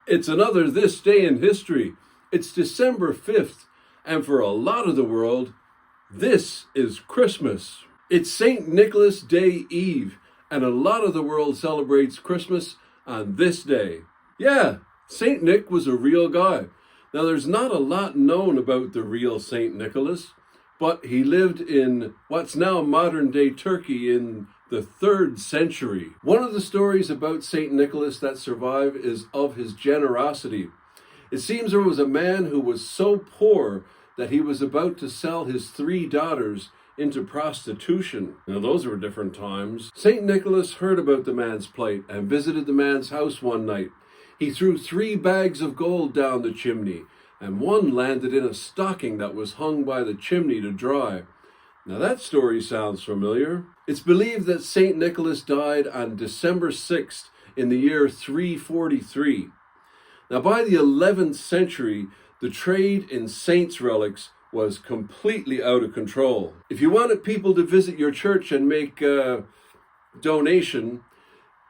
It's another This Day in History. It's December 5th, and for a lot of the world, this is Christmas. It's St. Nicholas Day Eve, and a lot of the world celebrates Christmas on this day. Yeah, St. Nick was a real guy. Now, there's not a lot known about the real St. Nicholas, but he lived in what's now modern-day Turkey in the 3rd century. One of the stories about St. Nicholas that survive is of his generosity. It seems there was a man who was so poor that he was about to sell his 3 daughters into prostitution. Now, those were different times. St. Nicholas heard about the man's plight and visited the man's house one night. He threw 3 bags of gold down the chimney, and one landed in a stocking that was hung by the chimney to dry. Now that story sounds familiar. It's believed that St. Nicholas died on December 6th in the year 343. Now by the 11th century, the trade in saints' relics was completely out of control. If you wanted people to visit your church and make a donation,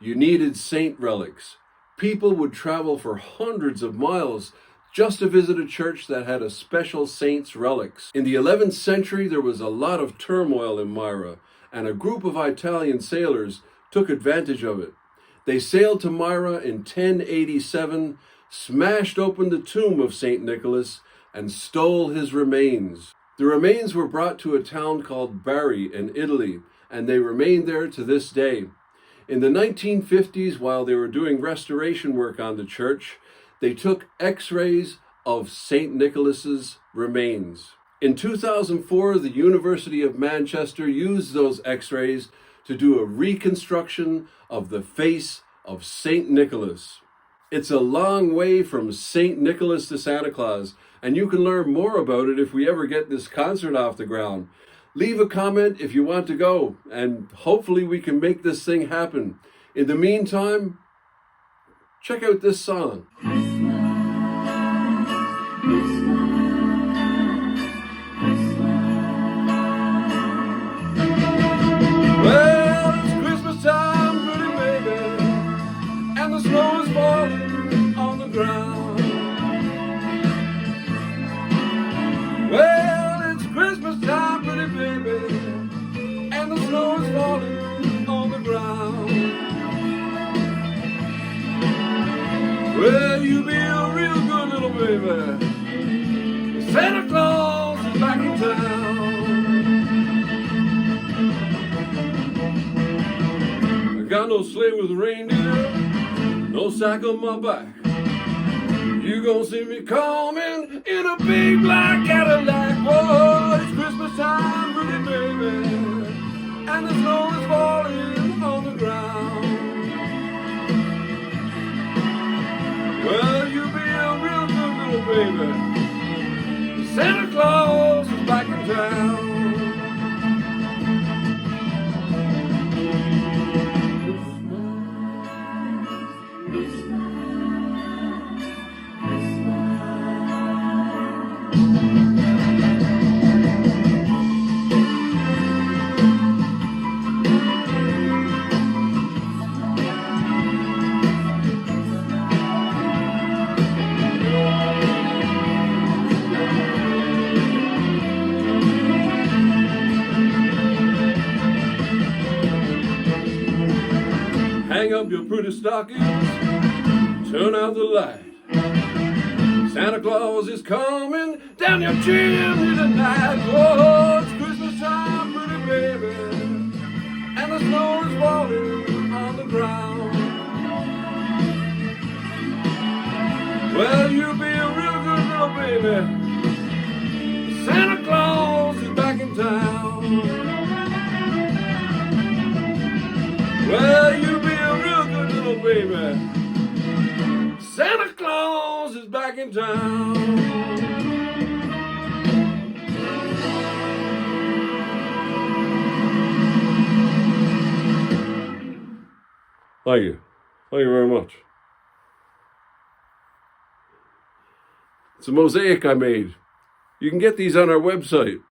you needed saint relics. People would travel for hundreds of miles just to visit a church that had a special saint's relics. In the 11th century, there was a lot of turmoil in Myra, and a group of Italian sailors took advantage of it. They sailed to Myra in 1087, smashed open the tomb of St. Nicholas, and stole his remains. The remains were brought to a town called Bari in Italy, and they remain there to this day. In the 1950s, while they were doing restoration work on the church, they took x-rays of St. Nicholas's remains. In 2004, the University of Manchester used those x-rays to do a reconstruction of the face of St. Nicholas. It's a long way from St. Nicholas to Santa Claus, and you can learn more about it if we ever get this concert off the ground. Leave a comment if you want to go, and hopefully we can make this thing happen. In the meantime, check out this song. Well, it's Christmas time, pretty baby, and the snow is falling on the ground. Well, it's Christmas time, pretty baby, and the snow is falling on the ground. Well, you be a real good little baby. Santa Claus is back in town. I got no sleigh with reindeer, no sack on my back. You gonna see me coming in a big black Cadillac. Whoa, it's Christmas time, pretty baby, and the snow is falling on the ground. Well, you be a real good little baby. Santa Claus is back in town. Hang up your pretty stockings, turn out the light. Santa Claus is coming down your chimney tonight. Oh, it's Christmas time, pretty baby, and the snow is falling on the ground. Well, you be a real good little baby. Santa Claus is back in town. Well, you be a real good little baby. Santa Claus is back in town. Thank you. Thank you very much. It's a mosaic I made. You can get these on our website.